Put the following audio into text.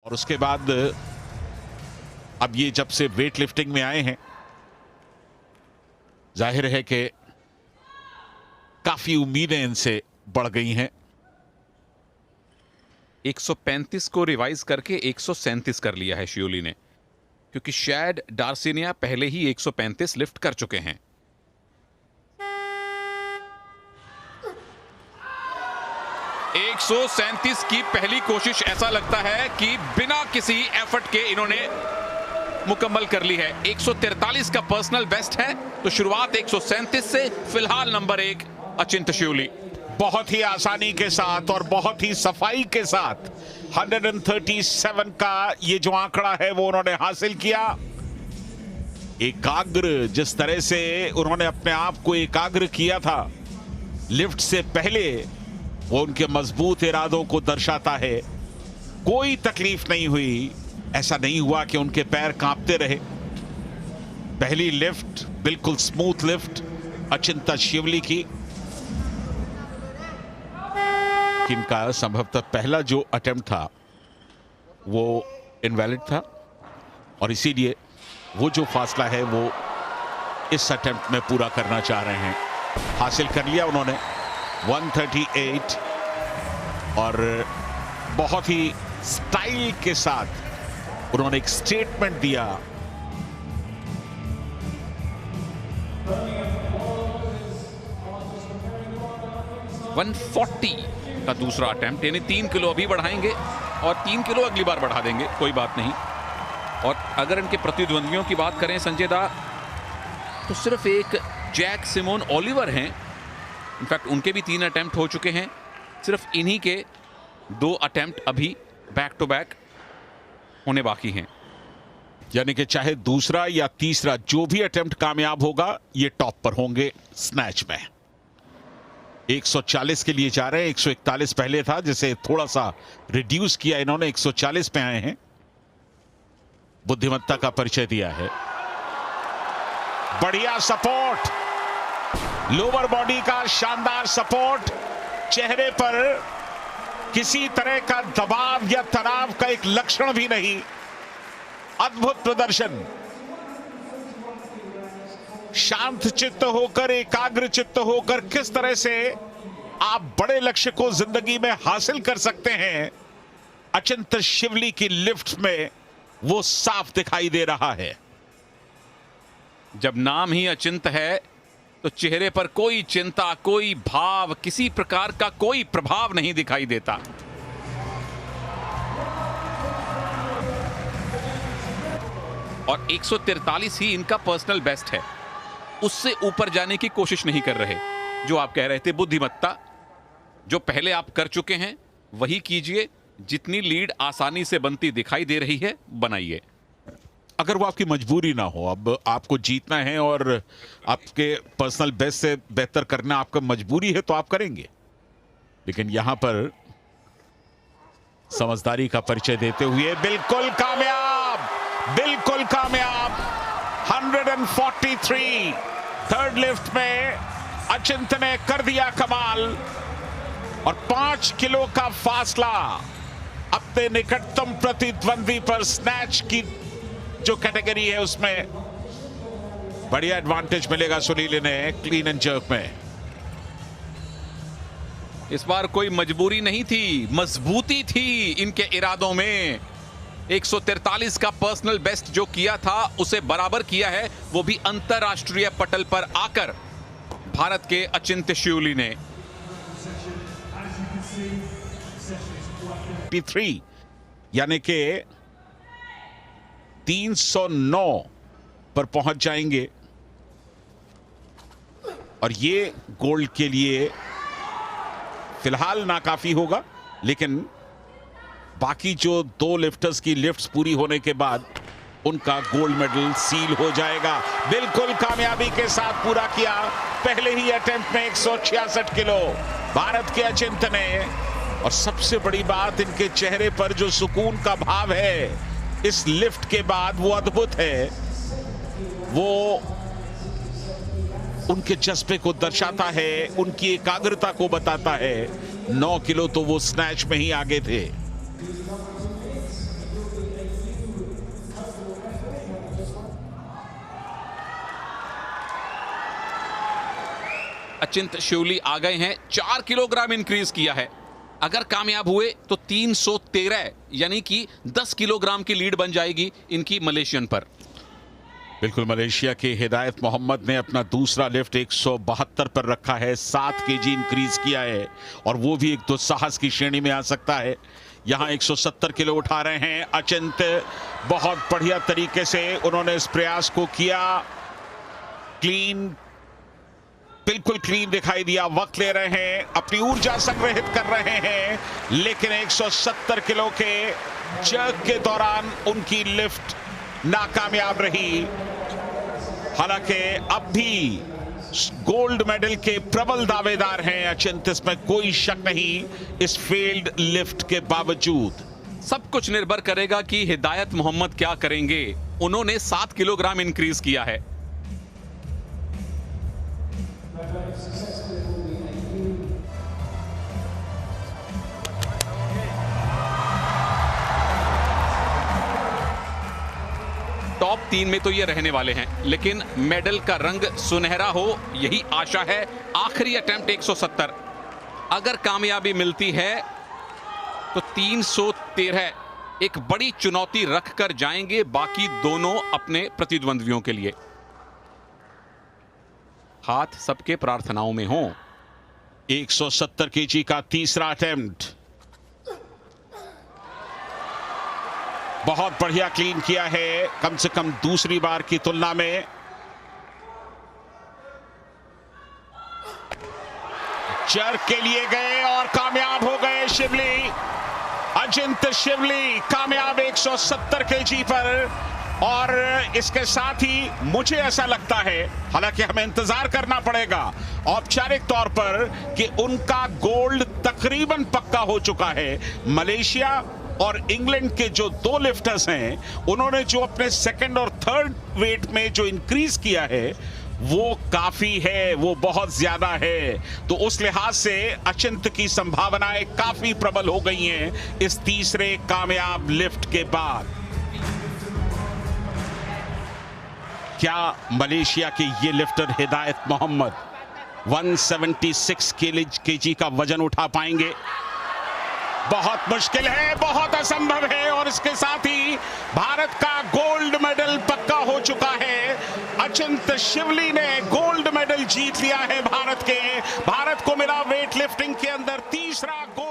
और उसके बाद अब ये जब से वेट लिफ्टिंग में आए हैं, जाहिर है कि काफी उम्मीदें इनसे बढ़ गई हैं। 135 को रिवाइज करके 137 कर लिया है शियोली ने, क्योंकि शैड डार्सिनिया पहले ही 135 लिफ्ट कर चुके हैं। एक 137 की पहली कोशिश ऐसा लगता है कि बिना किसी एफर्ट के इन्होंने मुकम्मल कर ली है। 143 का पर्सनल बेस्ट है, तो शुरुआत 137 से। फिलहाल नंबर 1 अचिंत शियोली। बहुत ही आसानी के साथ और बहुत ही सफाई के साथ 137 का ये जो आंकड़ा है वो उन्होंने हासिल किया। एकाग्र, जिस तरह से उन्होंने अपने आप को एकाग्र किया था लिफ्ट से पहले, वो उनके मजबूत इरादों को दर्शाता है। कोई तकलीफ नहीं हुई, ऐसा नहीं हुआ कि उनके पैर कांपते रहे। पहली लिफ्ट बिल्कुल स्मूथ लिफ्ट अचिंता शियोली की। इनका संभवतः पहला जो अटेम्प्ट था वो इनवैलिड था और इसीलिए वो जो फासला है वो इस अटेम्प्ट में पूरा करना चाह रहे हैं। हासिल कर लिया उन्होंने 138 और बहुत ही स्टाइल के साथ उन्होंने एक स्टेटमेंट दिया। का दूसरा अटेम्प्ट, यानी 3 किलो अभी बढ़ाएंगे और 3 किलो अगली बार बढ़ा देंगे, कोई बात नहीं। और अगर इनके प्रतिद्वंदियों की बात करें संजय दा, तो सिर्फ एक जैक सिमोन ओलिवर हैं। इनफैक्ट उनके भी 3 अटेम्प्ट हो चुके हैं। सिर्फ इन्हीं के 2 अटेम्प्ट अभी बैक टू बैक होने बाकी हैं। यानी कि चाहे दूसरा या तीसरा जो भी अटेम्प्ट कामयाब होगा, ये टॉप पर होंगे स्नैच में। 140 के लिए जा रहे हैं। 141 पहले था, जिसे थोड़ा सा रिड्यूस किया इन्होंने, 140 पे आए हैं। बुद्धिमत्ता का परिचय दिया है। बढ़िया सपोर्ट, लोअर बॉडी का शानदार सपोर्ट, चेहरे पर किसी तरह का दबाव या तनाव का एक लक्षण भी नहीं। अद्भुत प्रदर्शन। शांत चित्त होकर, एकाग्र चित्त होकर किस तरह से आप बड़े लक्ष्य को जिंदगी में हासिल कर सकते हैं, अचिंत शियोली की लिफ्ट में वो साफ दिखाई दे रहा है। जब नाम ही अचिंत है तो चेहरे पर कोई चिंता, कोई भाव, किसी प्रकार का कोई प्रभाव नहीं दिखाई देता। और 143 ही इनका पर्सनल बेस्ट है, उससे ऊपर जाने की कोशिश नहीं कर रहे। जो आप कह रहे थे बुद्धिमत्ता, जो पहले आप कर चुके हैं वही कीजिए। जितनी लीड आसानी से बनती दिखाई दे रही है, बनाइए। अगर वो आपकी मजबूरी ना हो, अब आपको जीतना है और आपके पर्सनल बेस्ट से बेहतर करना आपका मजबूरी है, तो आप करेंगे। लेकिन यहां पर समझदारी का परिचय देते हुए बिल्कुल कामयाब, बिल्कुल कामयाब। 143 थर्ड लिफ्ट में अचिंत ने कर दिया कमाल और 5 किलो का फासला अपने निकटतम प्रतिद्वंदी पर स्नैच की जो कैटेगरी है उसमें बढ़िया एडवांटेज मिलेगा सुनील ने क्लीन एंड जर्क में। इस बार कोई मजबूरी नहीं थी, मजबूती थी इनके इरादों में। 143 का पर्सनल बेस्ट जो किया था उसे बराबर किया है, वो भी अंतरराष्ट्रीय पटल पर आकर भारत के अचिंत शियोली ने। P3 यानी कि 309 पर पहुंच जाएंगे और ये गोल्ड के लिए फिलहाल नाकाफी होगा, लेकिन बाकी जो 2 लिफ्टर्स की लिफ्ट्स पूरी होने के बाद उनका गोल्ड मेडल सील हो जाएगा। बिल्कुल कामयाबी के साथ पूरा किया पहले ही अटेम्प्ट में 166 किलो भारत के अचिंत ने। और सबसे बड़ी बात, इनके चेहरे पर जो सुकून का भाव है इस लिफ्ट के बाद वो अद्भुत है। वो उनके जज्बे को दर्शाता है, उनकी एकाग्रता को बताता है। 9 किलो तो वो स्नैच में ही आगे थे। अचिंत शिवली आ गए हैं, 4 किलोग्राम इंक्रीज किया है। अगर कामयाब हुए तो 313 यानी कि 10 किलोग्राम की लीड बन जाएगी इनकी मलेशियन पर। बिल्कुल, मलेशिया के हिदायत मोहम्मद ने अपना दूसरा लिफ्ट 172 पर रखा है, 7 केजी इंक्रीज किया है और वो भी एक दुस्साहस की श्रेणी में आ सकता है। यहां 170 किलो उठा रहे हैं अचिंत। बहुत बढ़िया तरीके से उन्होंने इस प्रयास को किया। क्लीन, बिल्कुल क्लीन दिखाई दिया। वक्त ले रहे हैं, अपनी ऊर्जा संग्रहित कर रहे हैं, लेकिन 170 किलो के जर्क के दौरान उनकी लिफ्ट नाकामयाब रही। हालांकि अब भी गोल्ड मेडल के प्रबल दावेदार हैं अचिंत, इसमें कोई शक नहीं, इस फेल्ड लिफ्ट के बावजूद। सब कुछ निर्भर करेगा कि हिदायत मोहम्मद क्या करेंगे। उन्होंने 7 किलोग्राम इंक्रीज किया है। टॉप 3 में तो ये रहने वाले हैं, लेकिन मेडल का रंग सुनहरा हो यही आशा है। आखिरी अटेम्प्ट 170, अगर कामयाबी मिलती है तो 313 एक बड़ी चुनौती रख कर जाएंगे बाकी दोनों अपने प्रतिद्वंद्वियों के लिए। हाथ सबके प्रार्थनाओं में हो। 170 केजी का तीसरा अटेम्प्ट, बहुत बढ़िया क्लीन किया है, कम से कम दूसरी बार की तुलना में। जर्क के लिए गए और कामयाब हो गए शिवली। अचिंत शिवली कामयाब 170 केजी पर। और इसके साथ ही मुझे ऐसा लगता है, हालांकि हमें इंतजार करना पड़ेगा औपचारिक तौर पर, कि उनका गोल्ड तकरीबन पक्का हो चुका है। मलेशिया और इंग्लैंड के जो 2 लिफ्टर्स हैं, उन्होंने जो अपने सेकंड और थर्ड वेट में जो इंक्रीज किया है वो काफी है, वो बहुत ज्यादा है। तो उस लिहाज से अचिंत की संभावनाएं काफी प्रबल हो गई हैं इस तीसरे कामयाब लिफ्ट के बाद। क्या मलेशिया के ये लिफ्टर हिदायत मोहम्मद 176 केजी का वजन उठा पाएंगे? बहुत मुश्किल है, बहुत असंभव है। और इसके साथ ही भारत का गोल्ड मेडल पक्का हो चुका है। अचिंत शिवली ने गोल्ड मेडल जीत लिया है भारत को मिला वेट लिफ्टिंग के अंदर तीसरा गोल्ड।